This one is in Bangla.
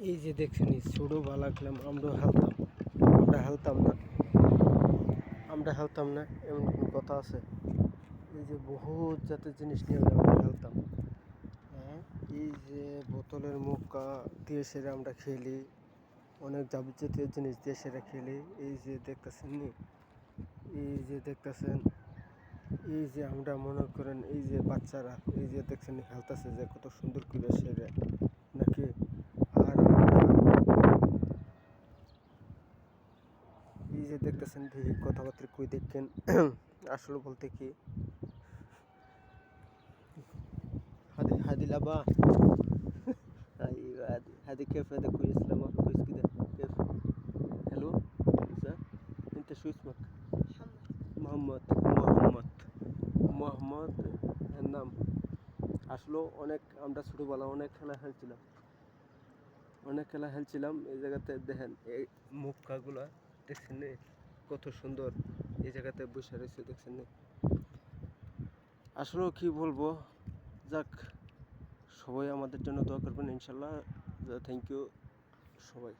এই যে দেখছেন এই ছোটোবেলা খেলাম আমরা হেলতাম না এমন কোনো কথা আছে? এই যে বহুত জাতের জিনিস নিয়ে আমরা হেলতাম। হ্যাঁ, এই যে বোতলের মুখা দিয়ে সেরে আমরা খেলি, অনেক যাবতীয় জিনিস দিয়ে সেরে খেলি। এই যে দেখতেছেন নি, এই যে দেখতেছেন, এই যে আমরা মনে করেন এই যে বাচ্চারা এই যে দেখছেন খেলতেছে যে কত সুন্দর করে সেরে নাকি। আর এই যে দেখতেছেন দেখি কথাবার্তা কই দেখেন আসলে বলতে কি هذه لعبة. ايوه هذه كيف هذا كويس لما كويس كده كيف حلو صح. انت شو اسمك؟ محمد. محمد এর নাম। আসলে অনেক আমরা ছোটবেলা অনেক খেলা খেলছিলাম এই জায়গাতে দেখেন এই মুখাগুলা দেখছেন নি কত সুন্দর এই জায়গাতে বসে রয়েছে দেখছেন নি। আসলেও কি বলবো, যাক সবাই আমাদের জন্য দোয়া করবেন ইনশাল্লাহ। থ্যাংক ইউ সবাই।